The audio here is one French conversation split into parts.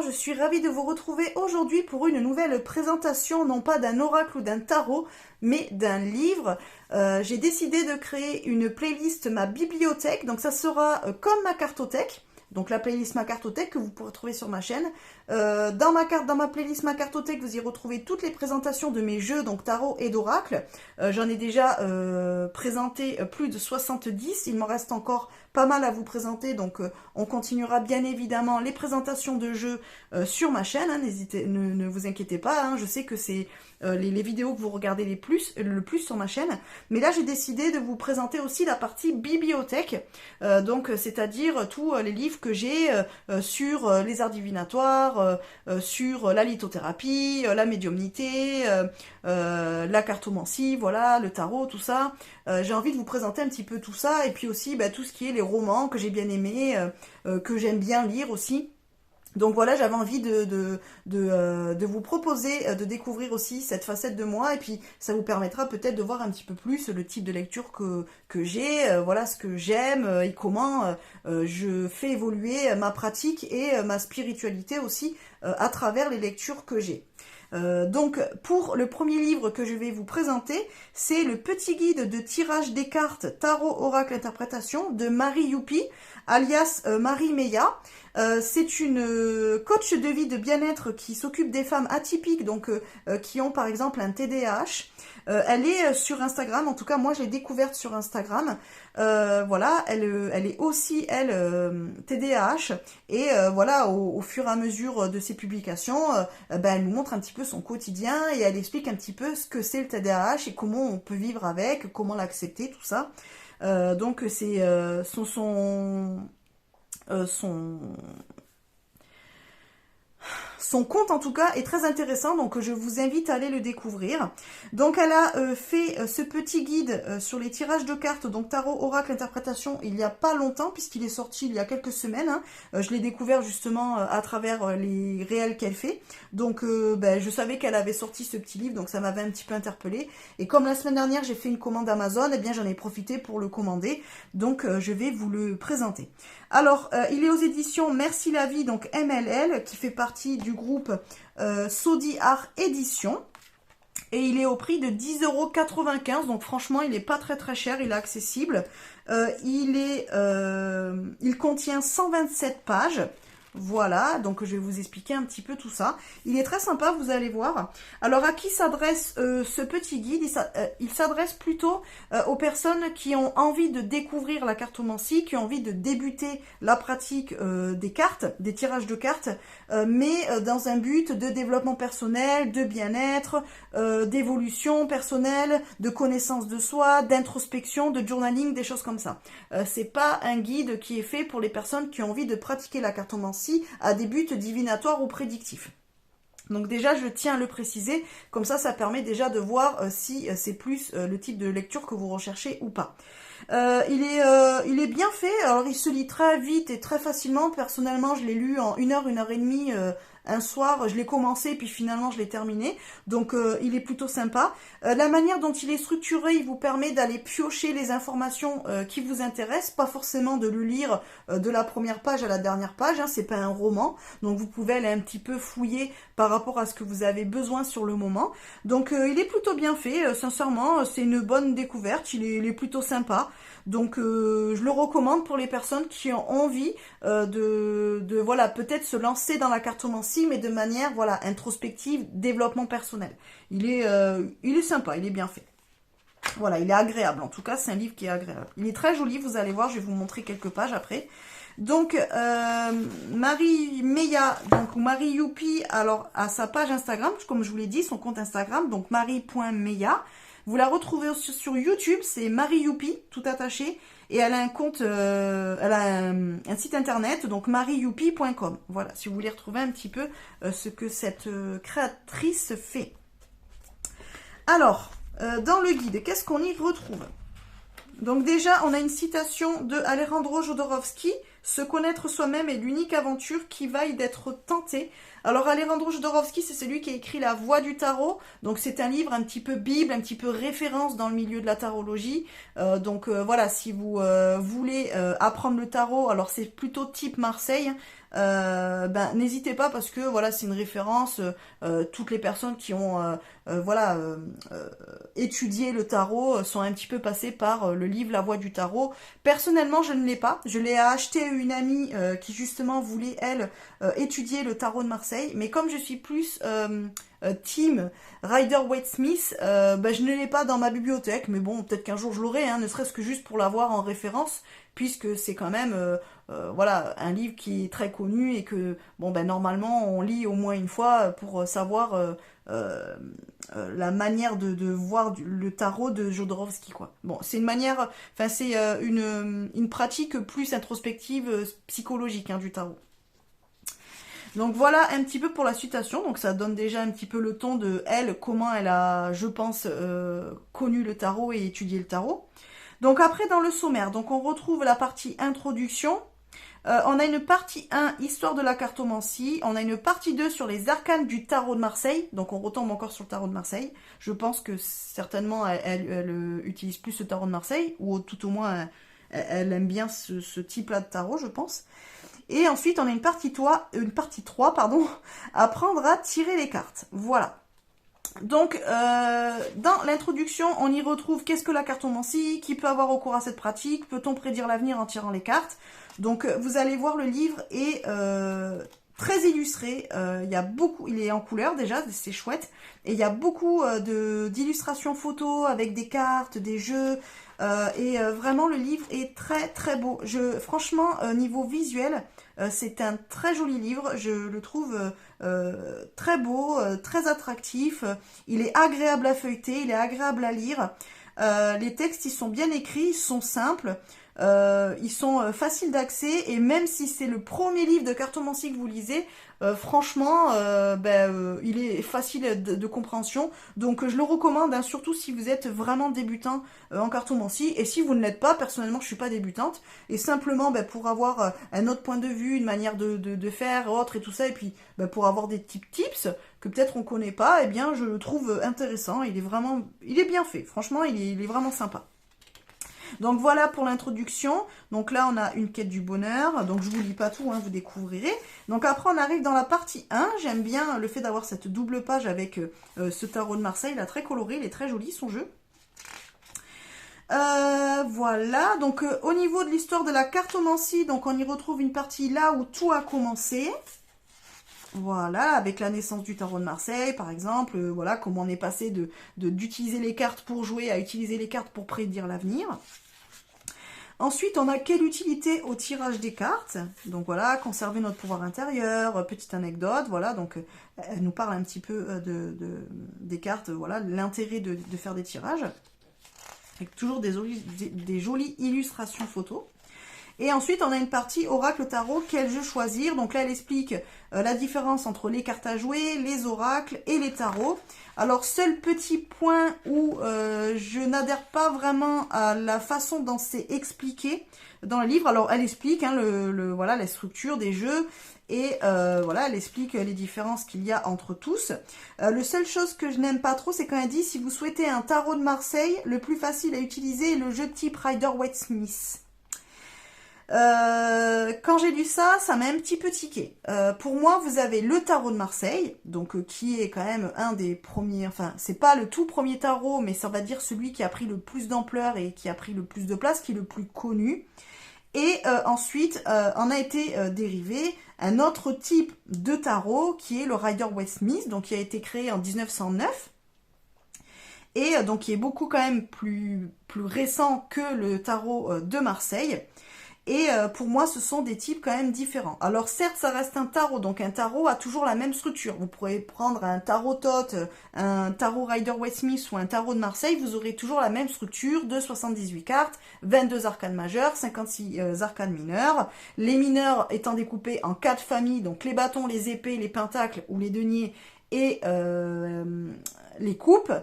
je suis ravie de vous retrouver aujourd'hui pour une nouvelle présentation, non pas d'un oracle ou d'un tarot, mais d'un livre. J'ai décidé de créer une playlist Ma Bibliothèque, donc ça sera comme ma cartothèque. Donc la playlist Ma Cartothèque que vous pourrez trouver sur ma chaîne. Dans ma playlist Ma Cartothèque, vous y retrouvez toutes les présentations de mes jeux, donc tarot et d'oracle. J'en ai déjà présenté plus de 70. Il m'en reste encore pas mal à vous présenter, donc on continuera bien évidemment les présentations de jeux sur ma chaîne. Hein, ne vous inquiétez pas, hein, je sais que c'est les vidéos que vous regardez le plus sur ma chaîne. Mais là, j'ai décidé de vous présenter aussi la partie bibliothèque, donc c'est-à-dire tous les livres que j'ai sur les arts divinatoires, sur la lithothérapie, la médiumnité, la cartomancie, voilà, le tarot, tout ça. J'ai envie de vous présenter un petit peu tout ça, et puis aussi tout ce qui est les romans que j'ai bien aimés, que j'aime bien lire aussi. Donc voilà, j'avais envie de vous proposer de découvrir aussi cette facette de moi, et puis ça vous permettra peut-être de voir un petit peu plus le type de lecture que j'ai, voilà ce que j'aime et comment je fais évoluer ma pratique et ma spiritualité aussi à travers les lectures que j'ai. Donc pour le premier livre que je vais vous présenter, c'est le petit guide de tirage des cartes Tarot Oracle Interprétation de Marie Youpi, alias Marie Meia. C'est une coach de vie de bien-être qui s'occupe des femmes atypiques, donc qui ont par exemple un TDAH. Elle est sur Instagram, en tout cas moi je l'ai découverte sur Instagram. Voilà, elle est aussi TDAH, et voilà, au fur et à mesure de ses publications, elle nous montre un petit peu son quotidien, et elle explique un petit peu ce que c'est le TDAH et comment on peut vivre avec, comment l'accepter, tout ça. Donc c'est son compte en tout cas est très intéressant, donc je vous invite à aller le découvrir. Donc elle a fait ce petit guide sur les tirages de cartes, donc tarot, oracle, interprétation, il n'y a pas longtemps, puisqu'il est sorti il y a quelques semaines. Hein. Je l'ai découvert justement à travers les réels qu'elle fait. Donc je savais qu'elle avait sorti ce petit livre, donc ça m'avait un petit peu interpellée. Et comme la semaine dernière j'ai fait une commande Amazon, eh bien j'en ai profité pour le commander. Donc je vais vous le présenter. Alors, il est aux éditions Merci la vie, donc MLL, qui fait partie du groupe Saudi Art Édition. Et il est au prix de 10,95 €, donc franchement, il n'est pas très très cher, il est accessible. Il contient 127 pages. Voilà, donc je vais vous expliquer un petit peu tout ça. Il est très sympa, vous allez voir. Alors, à qui s'adresse ce petit guide? Il s'adresse plutôt aux personnes qui ont envie de découvrir la cartomancie, qui ont envie de débuter la pratique des cartes, des tirages de cartes, mais dans un but de développement personnel, de bien-être, d'évolution personnelle, de connaissance de soi, d'introspection, de journaling, des choses comme ça. C'est pas un guide qui est fait pour les personnes qui ont envie de pratiquer la cartomancie à des buts divinatoires ou prédictifs. Donc déjà, je tiens à le préciser, comme ça permet déjà de voir si c'est plus le type de lecture que vous recherchez ou pas. Il est bien fait, alors il se lit très vite et très facilement. Personnellement, je l'ai lu en 1 heure et demie un soir, je l'ai commencé puis finalement je l'ai terminé, donc il est plutôt sympa. La manière dont il est structuré, il vous permet d'aller piocher les informations qui vous intéressent, pas forcément de le lire de la première page à la dernière page, hein, c'est pas un roman, donc vous pouvez aller un petit peu fouiller par rapport à ce que vous avez besoin sur le moment. Donc il est plutôt bien fait, sincèrement, c'est une bonne découverte, il est plutôt sympa. Donc je le recommande pour les personnes qui ont envie de voilà, peut-être se lancer dans la cartomancie, mais de manière voilà, introspective, développement personnel. Il est sympa, il est bien fait. Voilà, il est agréable. En tout cas, c'est un livre qui est agréable. Il est très joli, vous allez voir, je vais vous montrer quelques pages après. Donc, Marie Meia, donc Marie Youpi, alors à sa page Instagram, comme je vous l'ai dit, son compte Instagram, donc marie.meia. Vous la retrouvez sur YouTube, c'est Marie Youpi, tout attaché, et elle a un compte, elle a un site internet, donc marieyoupi.com. Voilà, si vous voulez retrouver un petit peu ce que cette créatrice fait. Alors, dans le guide, qu'est-ce qu'on y retrouve? Donc déjà, on a une citation de Alejandro Jodorowsky. Se connaître soi-même est l'unique aventure qui vaille d'être tentée. Alors Alejandro Jodorowsky, c'est celui qui a écrit La Voix du tarot. Donc c'est un livre un petit peu bible, un petit peu référence dans le milieu de la tarologie. Voilà, si vous voulez apprendre le tarot, alors c'est plutôt type Marseille. N'hésitez pas parce que voilà, c'est une référence. Toutes les personnes qui ont étudié le tarot sont un petit peu passées par le livre La Voix du tarot. Personnellement, je ne l'ai pas. Je l'ai acheté à une amie qui justement voulait elle étudier le tarot de Marseille. Mais comme je suis plus team Rider-Waite-Smith, je ne l'ai pas dans ma bibliothèque. Mais bon, peut-être qu'un jour je l'aurai, hein, ne serait-ce que juste pour l'avoir en référence, puisque c'est quand même voilà, un livre qui est très connu et que normalement on lit au moins une fois pour savoir la manière de voir le tarot de Jodorowsky, quoi. Bon, c'est une manière, enfin c'est une pratique plus introspective, psychologique, hein, du tarot. Donc voilà un petit peu pour la citation, donc ça donne déjà un petit peu le ton de elle, comment elle a, je pense, connu le tarot et étudié le tarot. Donc après dans le sommaire, donc on retrouve la partie introduction. On a une partie 1, histoire de la cartomancie. On a une partie 2 sur les arcanes du tarot de Marseille. Donc on retombe encore sur le tarot de Marseille. Je pense que certainement elle utilise plus ce tarot de Marseille, ou tout au moins elle aime bien ce type-là de tarot, je pense. Et ensuite on a une partie 3, apprendre à tirer les cartes. Voilà. Donc, dans l'introduction, on y retrouve qu'est-ce que la cartomancie, qui peut avoir recours à cette pratique, peut-on prédire l'avenir en tirant les cartes. Donc, vous allez voir, le livre est très illustré, il est en couleur déjà, c'est chouette, et il y a beaucoup d'illustrations photos avec des cartes, des jeux, vraiment le livre est très très beau. Franchement, niveau visuel, c'est un très joli livre, je le trouve très beau, très attractif, il est agréable à feuilleter, il est agréable à lire. Les textes, ils sont bien écrits, ils sont simples, ils sont faciles d'accès, et même si c'est le premier livre de cartomancie que vous lisez, franchement, il est facile de compréhension. Donc je le recommande, hein, surtout si vous êtes vraiment débutant en cartomancie. Et si vous ne l'êtes pas, personnellement je suis pas débutante, et simplement pour avoir un autre point de vue, une manière de faire, autre et tout ça, et puis pour avoir des tips que peut-être on connaît pas, eh bien je le trouve intéressant. Il est bien fait, franchement il est vraiment sympa. Donc voilà pour l'introduction. Donc là on a une quête du bonheur. Donc je vous lis pas tout, hein, vous découvrirez. Donc après on arrive dans la partie 1. J'aime bien le fait d'avoir cette double page avec ce tarot de Marseille là, très coloré. Il est très joli son jeu. Voilà, donc au niveau de l'histoire de la cartomancie, donc on y retrouve une partie là où tout a commencé. Voilà, avec la naissance du tarot de Marseille, par exemple, voilà, comment on est passé d'utiliser les cartes pour jouer à utiliser les cartes pour prédire l'avenir. Ensuite, on a quelle utilité au tirage des cartes. Donc voilà, conserver notre pouvoir intérieur, petite anecdote, voilà, donc elle nous parle un petit peu des cartes, voilà, l'intérêt de faire des tirages. Avec toujours des jolies illustrations photos. Et ensuite, on a une partie oracle tarot, quel jeu choisir. Donc là, elle explique la différence entre les cartes à jouer, les oracles et les tarots. Alors, seul petit point où je n'adhère pas vraiment à la façon dont c'est expliqué dans le livre. Alors, elle explique hein, voilà, la structure des jeux. Et voilà, elle explique les différences qu'il y a entre tous. Le seule chose que je n'aime pas trop, c'est quand elle dit, si vous souhaitez un tarot de Marseille, le plus facile à utiliser est le jeu type Rider-Waite-Smith. Quand j'ai lu ça, ça m'a un petit peu tiqué. Pour moi, vous avez le tarot de Marseille, donc qui est quand même un des premiers, enfin, c'est pas le tout premier tarot, mais ça va dire celui qui a pris le plus d'ampleur et qui a pris le plus de place, qui est le plus connu. Et ensuite, en a été dérivé un autre type de tarot, qui est le Rider-Waite-Smith, donc qui a été créé en 1909. Et donc qui est beaucoup quand même plus récent que le tarot de Marseille. Et pour moi, ce sont des types quand même différents. Alors certes, ça reste un tarot, donc un tarot a toujours la même structure. Vous pourrez prendre un tarot Thoth, un tarot Rider-Waite-Smith ou un tarot de Marseille, vous aurez toujours la même structure de 78 cartes, 22 arcanes majeures, 56 arcanes mineurs. Les mineurs étant découpés en 4 familles, donc les bâtons, les épées, les pentacles ou les deniers et les coupes.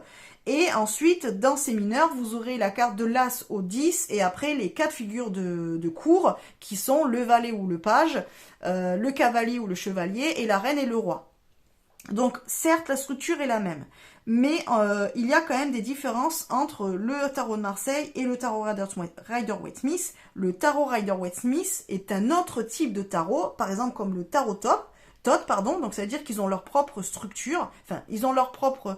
Et ensuite, dans ces mineurs, vous aurez la carte de l'As au 10 et après les 4 figures de cour qui sont le valet ou le page, le cavalier ou le chevalier et la reine et le roi. Donc certes, la structure est la même, mais il y a quand même des différences entre le tarot de Marseille et le tarot Rider-Waite-Smith. Le tarot Rider-Waite-Smith est un autre type de tarot, par exemple comme le tarot Todd, donc ça veut dire qu'ils ont leur propre structure, enfin ils ont leur propre...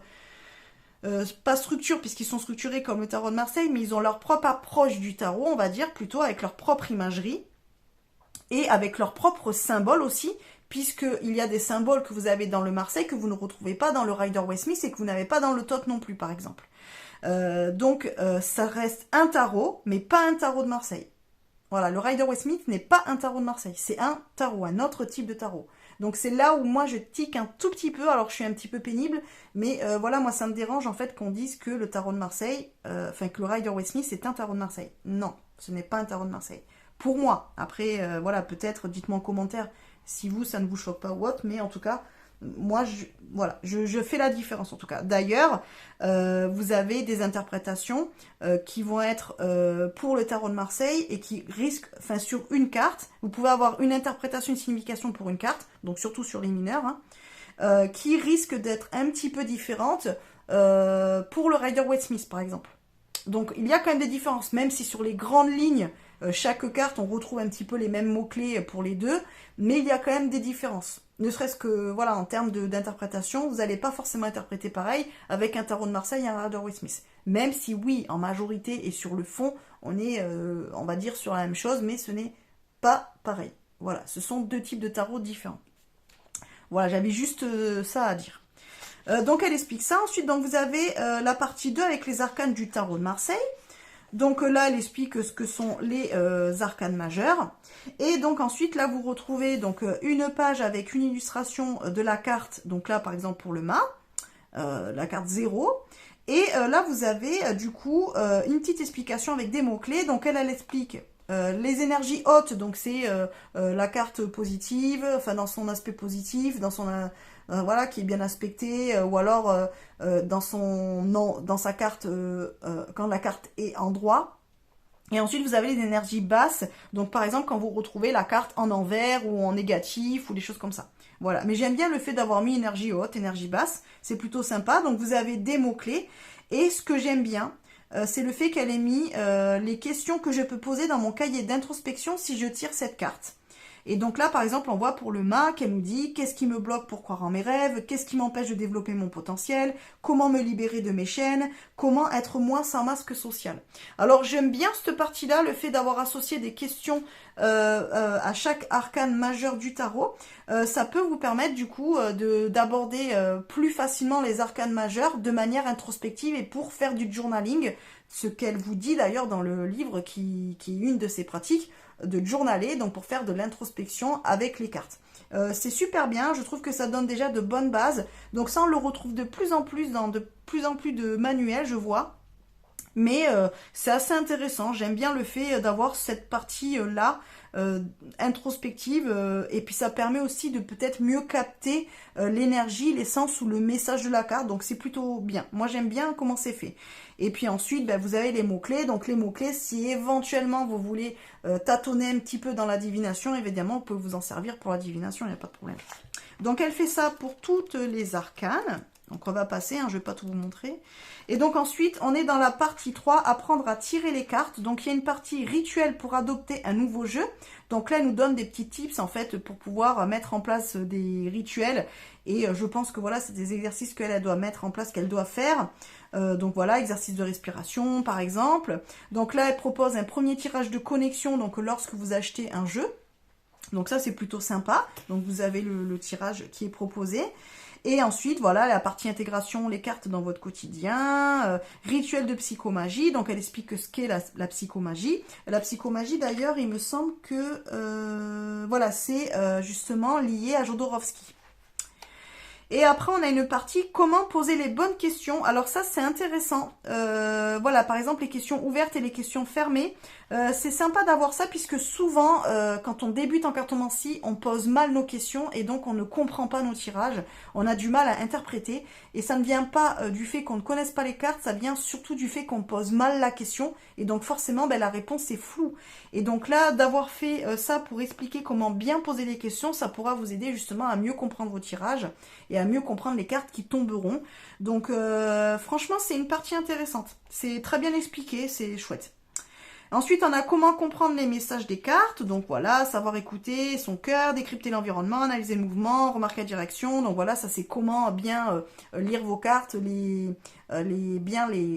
pas structure puisqu'ils sont structurés comme le tarot de Marseille, mais ils ont leur propre approche du tarot, on va dire, plutôt avec leur propre imagerie et avec leurs propres symboles aussi, puisqu'il y a des symboles que vous avez dans le Marseille que vous ne retrouvez pas dans le Rider-Waite-Smith et que vous n'avez pas dans le Todd non plus, par exemple. Donc ça reste un tarot, mais pas un tarot de Marseille. Voilà, le Rider-Waite-Smith n'est pas un tarot de Marseille, c'est un tarot, un autre type de tarot. Donc c'est là où moi je tique un tout petit peu, alors je suis un petit peu pénible, mais voilà, moi ça me dérange en fait qu'on dise que le tarot de Marseille, que le Rider-Waite-Smith c'est un tarot de Marseille. Non, ce n'est pas un tarot de Marseille. Pour moi, après, voilà, peut-être dites-moi en commentaire si vous, ça ne vous choque pas ou autre, mais en tout cas, moi, je fais la différence en tout cas. D'ailleurs, vous avez des interprétations qui vont être pour le tarot de Marseille et qui risquent, enfin sur une carte, vous pouvez avoir une interprétation, une signification pour une carte, donc surtout sur les mineurs, qui risque d'être un petit peu différente pour le Rider-Waite-Smith par exemple. Donc il y a quand même des différences, même si sur les grandes lignes, chaque carte, on retrouve un petit peu les mêmes mots-clés pour les deux, mais il y a quand même des différences. Ne serait-ce que, voilà, en termes d'interprétation, vous n'allez pas forcément interpréter pareil avec un tarot de Marseille et un Rider-Waite-Smith. Même si, oui, en majorité et sur le fond, on est, on va dire, sur la même chose, mais ce n'est pas pareil. Voilà, ce sont deux types de tarots différents. Voilà, j'avais juste ça à dire. Donc, elle explique ça. Ensuite, donc, vous avez la partie 2 avec les arcanes du tarot de Marseille. Donc là, elle explique ce que sont les arcanes majeurs. Et donc ensuite, là, vous retrouvez donc une page avec une illustration de la carte. Donc là, par exemple, pour le mât, la carte 0. Et là, vous avez du coup une petite explication avec des mots-clés. Donc elle explique les énergies hautes. Donc c'est la carte positive, enfin dans son aspect positif, dans son... voilà, qui est bien aspectée, ou alors dans sa carte, quand la carte est en droit. Et ensuite, vous avez les énergies basses, donc par exemple, quand vous retrouvez la carte en envers, ou en négatif, ou des choses comme ça. Voilà, mais j'aime bien le fait d'avoir mis énergie haute, énergie basse, c'est plutôt sympa. Donc vous avez des mots-clés, et ce que j'aime bien, c'est le fait qu'elle ait mis les questions que je peux poser dans mon cahier d'introspection si je tire cette carte. Et donc là, par exemple, on voit pour le mât qu'elle nous dit qu'est-ce qui me bloque pour croire en mes rêves, qu'est-ce qui m'empêche de développer mon potentiel, comment me libérer de mes chaînes, comment être moi sans masque social. Alors j'aime bien cette partie-là, le fait d'avoir associé des questions à chaque arcane majeur du tarot. Ça peut vous permettre du coup d'aborder plus facilement les arcanes majeurs de manière introspective et pour faire du journaling, ce qu'elle vous dit d'ailleurs dans le livre qui est une de ses pratiques, de journaler, donc pour faire de l'introspection avec les cartes. C'est super bien, je trouve que ça donne déjà de bonnes bases. Donc ça, on le retrouve de plus en plus dans de plus en plus de manuels, je vois. Mais c'est assez intéressant, j'aime bien le fait d'avoir cette partie-là introspective et puis ça permet aussi de peut-être mieux capter l'énergie, l'essence ou le message de la carte, donc c'est plutôt bien. Moi j'aime bien comment c'est fait. Et puis ensuite, ben, vous avez les mots-clés, donc les mots-clés, si éventuellement vous voulez tâtonner un petit peu dans la divination, évidemment vous pouvez vous en servir pour la divination, il n'y a pas de problème. Donc elle fait ça pour toutes les arcanes. Donc on va passer, hein, je ne vais pas tout vous montrer. Et donc ensuite, on est dans la partie 3, apprendre à tirer les cartes. Donc il y a une partie rituelle pour adopter un nouveau jeu. Donc là, elle nous donne des petits tips en fait pour pouvoir mettre en place des rituels. Et je pense que voilà, c'est des exercices qu'elle doit mettre en place, qu'elle doit faire. Donc voilà, exercice de respiration par exemple. Donc là, elle propose un premier tirage de connexion donc lorsque vous achetez un jeu. Donc ça, c'est plutôt sympa. Donc vous avez le tirage qui est proposé. Et ensuite, voilà, la partie intégration, les cartes dans votre quotidien, rituel de psychomagie. Donc, elle explique ce qu'est la psychomagie. La psychomagie, d'ailleurs, il me semble que, voilà, c'est justement lié à Jodorowsky. Et après, on a une partie comment poser les bonnes questions. Alors ça, c'est intéressant. Voilà, par exemple, les questions ouvertes et les questions fermées. C'est sympa d'avoir ça puisque souvent, quand on débute en cartomancie, on pose mal nos questions et donc on ne comprend pas nos tirages. On a du mal à interpréter et ça ne vient pas du fait qu'on ne connaisse pas les cartes, ça vient surtout du fait qu'on pose mal la question et donc forcément, ben, la réponse est floue. Et donc là, d'avoir fait ça pour expliquer comment bien poser les questions, ça pourra vous aider justement à mieux comprendre vos tirages et à mieux comprendre les cartes qui tomberont. Donc franchement, c'est une partie intéressante. C'est très bien expliqué, c'est chouette. Ensuite, on a comment comprendre les messages des cartes. Donc voilà, savoir écouter son cœur, décrypter l'environnement, analyser le mouvement, remarquer la direction. Donc voilà, ça c'est comment bien lire vos cartes,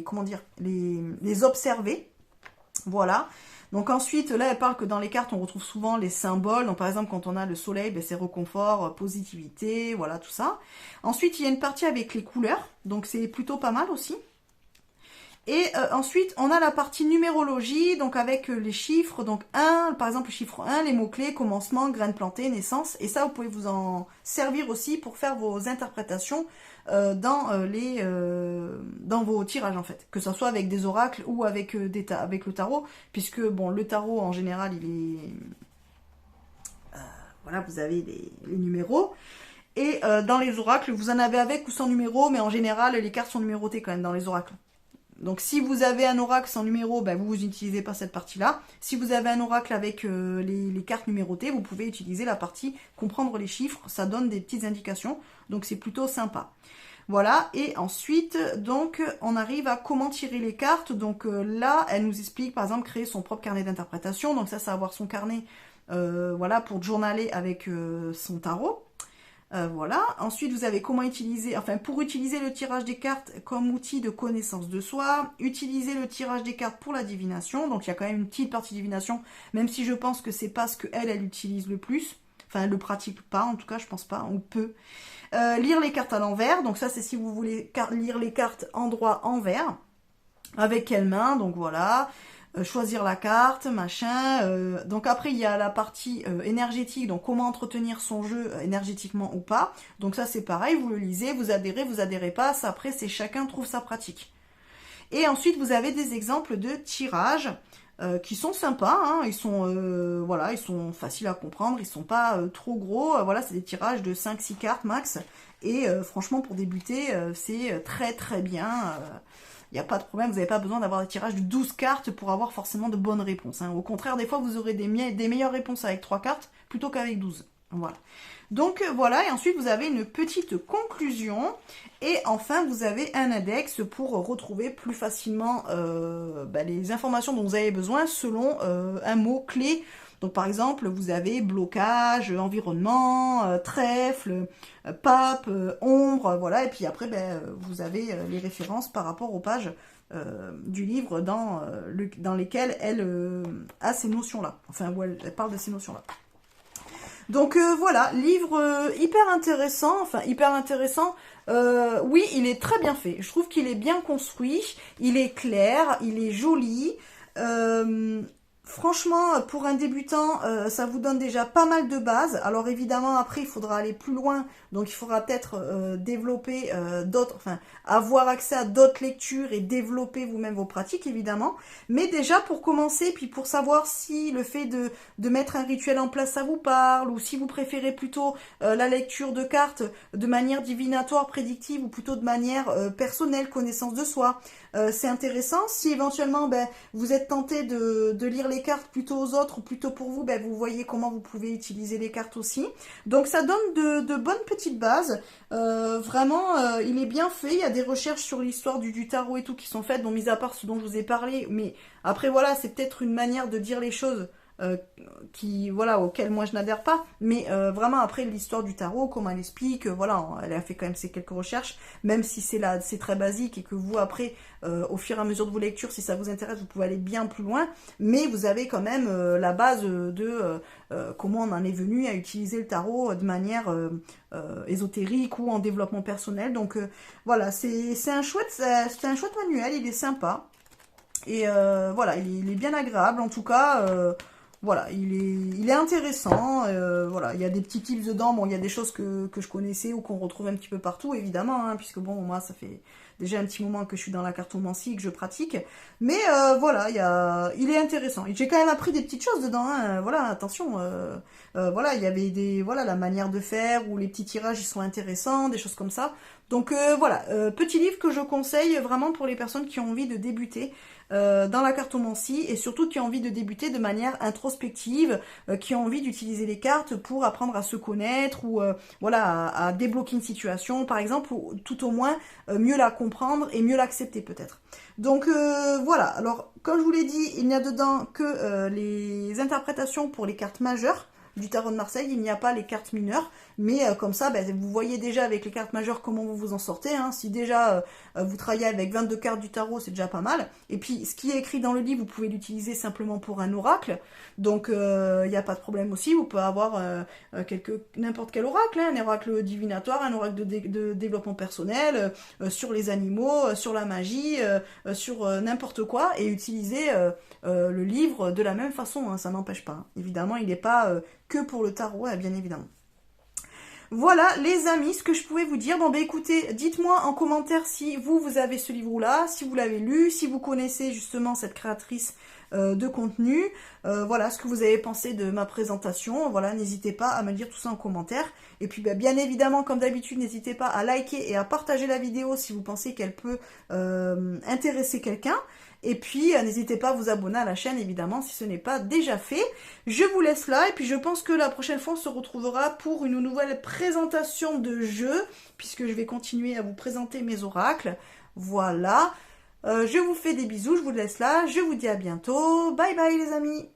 comment dire, les observer. Voilà. Donc ensuite, là, elle parle que dans les cartes, on retrouve souvent les symboles. Donc par exemple, quand on a le soleil, ben, c'est réconfort, positivité, voilà, tout ça. Ensuite, il y a une partie avec les couleurs. Donc c'est plutôt pas mal aussi. Et ensuite, on a la partie numérologie, donc avec les chiffres. Donc 1, par exemple, le chiffre 1, les mots-clés, commencement, graines plantées, naissance. Et ça, vous pouvez vous en servir aussi pour faire vos interprétations dans vos tirages, en fait. Que ce soit avec des oracles ou avec le tarot. Puisque, bon, le tarot, en général, il est... voilà, vous avez les numéros. Et dans les oracles, vous en avez avec ou sans numéro, mais en général, les cartes sont numérotées quand même dans les oracles. Donc si vous avez un oracle sans numéro, ben, vous n'utilisez pas cette partie-là. Si vous avez un oracle avec les cartes numérotées, vous pouvez utiliser la partie comprendre les chiffres. Ça donne des petites indications, donc c'est plutôt sympa. Voilà, et ensuite, donc, on arrive à comment tirer les cartes. Donc là, elle nous explique, par exemple, créer son propre carnet d'interprétation. Donc ça, c'est avoir son carnet, voilà, pour journaler avec son tarot. Voilà. Ensuite, vous avez comment utiliser, enfin, pour utiliser le tirage des cartes comme outil de connaissance de soi, utiliser le tirage des cartes pour la divination. Donc, il y a quand même une petite partie divination, même si je pense que c'est pas ce qu'elle utilise le plus. Enfin, elle le pratique pas, en tout cas, je pense pas, on peut. Lire les cartes à l'envers. Donc, ça, c'est si vous voulez lire les cartes endroit envers. Avec quelle main, donc voilà. Choisir la carte, machin. Donc après, il y a la partie énergétique, donc comment entretenir son jeu énergétiquement ou pas. Donc ça, c'est pareil, vous le lisez, vous adhérez pas. Ça, après, c'est chacun trouve sa pratique. Et ensuite, vous avez des exemples de tirages qui sont sympas. Hein, ils sont voilà, ils sont faciles à comprendre, ils sont pas trop gros. Voilà, c'est des tirages de 5-6 cartes max. Et franchement, pour débuter, c'est très très bien. Il n'y a pas de problème, vous n'avez pas besoin d'avoir des tirages de 12 cartes pour avoir forcément de bonnes réponses. Hein. Au contraire, des fois, vous aurez des meilleures réponses avec 3 cartes plutôt qu'avec 12. Voilà. Donc voilà, et ensuite vous avez une petite conclusion. Et enfin, vous avez un index pour retrouver plus facilement les informations dont vous avez besoin selon un mot-clé. Donc par exemple, vous avez blocage, environnement, trèfle, pape, ombre, voilà. Et puis après, vous avez les références par rapport aux pages du livre dans lesquelles elle a ces notions-là. Enfin, où elle parle de ces notions-là. Donc voilà, livre hyper intéressant, oui, il est très bien fait. Je trouve qu'il est bien construit, il est clair, il est joli. Franchement, pour un débutant, ça vous donne déjà pas mal de bases. Alors évidemment, après, il faudra aller plus loin. Donc il faudra peut-être développer d'autres, enfin, avoir accès à d'autres lectures et développer vous-même vos pratiques, évidemment. Mais déjà, pour commencer, puis pour savoir si le fait de mettre un rituel en place, ça vous parle, ou si vous préférez plutôt la lecture de cartes de manière divinatoire, prédictive, ou plutôt de manière personnelle, connaissance de soi. C'est intéressant. Si éventuellement, vous êtes tenté de lire les cartes plutôt aux autres, ou plutôt pour vous, vous voyez comment vous pouvez utiliser les cartes aussi. Donc ça donne de bonnes petites bases. Vraiment, il est bien fait. Il y a des recherches sur l'histoire du tarot et tout qui sont faites, bon, mis à part ce dont je vous ai parlé. Mais après, voilà, c'est peut-être une manière de dire les choses auquel moi je n'adhère pas, mais vraiment après l'histoire du tarot, comment elle explique, voilà, elle a fait quand même ces quelques recherches, même si c'est très basique et que vous après, au fur et à mesure de vos lectures, si ça vous intéresse, vous pouvez aller bien plus loin, mais vous avez quand même la base de comment on en est venu à utiliser le tarot de manière ésotérique ou en développement personnel. Donc voilà, c'est un chouette manuel, il est sympa. Et voilà, il est bien agréable, en tout cas, voilà, il est intéressant. Voilà, il y a des petits tips dedans. Bon, il y a des choses que je connaissais ou qu'on retrouve un petit peu partout, évidemment, hein, puisque bon, moi, ça fait déjà un petit moment que je suis dans la cartomancie et que je pratique. Mais voilà, il est intéressant. Et j'ai quand même appris des petites choses dedans. Hein, voilà, attention. Voilà, il y avait voilà, la manière de faire ou les petits tirages, ils sont intéressants, des choses comme ça. Donc voilà, petit livre que je conseille vraiment pour les personnes qui ont envie de débuter dans la cartomancie et surtout qui ont envie de débuter de manière introspective, qui ont envie d'utiliser les cartes pour apprendre à se connaître ou voilà à débloquer une situation par exemple ou tout au moins mieux la comprendre et mieux l'accepter peut-être. Donc voilà, alors comme je vous l'ai dit, il n'y a dedans que les interprétations pour les cartes majeures du tarot de Marseille, il n'y a pas les cartes mineures, mais comme ça, ben, vous voyez déjà avec les cartes majeures comment vous vous en sortez. Hein. Si déjà vous travaillez avec 22 cartes du tarot, c'est déjà pas mal. Et puis, ce qui est écrit dans le livre, vous pouvez l'utiliser simplement pour un oracle. Donc, il n'y a pas de problème aussi. Vous pouvez avoir n'importe quel oracle, hein, un oracle divinatoire, un oracle de développement personnel, sur les animaux, sur la magie, sur n'importe quoi, et utiliser le livre de la même façon. Hein, ça n'empêche pas. Hein. Évidemment, il n'est pas que pour le tarot, bien évidemment. Voilà les amis, ce que je pouvais vous dire. Bon ben écoutez, dites-moi en commentaire si vous avez ce livre-là, si vous l'avez lu, si vous connaissez justement cette créatrice de contenu. Voilà ce que vous avez pensé de ma présentation. Voilà, n'hésitez pas à me dire tout ça en commentaire. Et puis ben, bien évidemment, comme d'habitude, n'hésitez pas à liker et à partager la vidéo si vous pensez qu'elle peut intéresser quelqu'un. Et puis, n'hésitez pas à vous abonner à la chaîne, évidemment, si ce n'est pas déjà fait. Je vous laisse là, et puis je pense que la prochaine fois, on se retrouvera pour une nouvelle présentation de jeu, puisque je vais continuer à vous présenter mes oracles. Voilà. Je vous fais des bisous, je vous laisse là, je vous dis à bientôt. Bye bye les amis!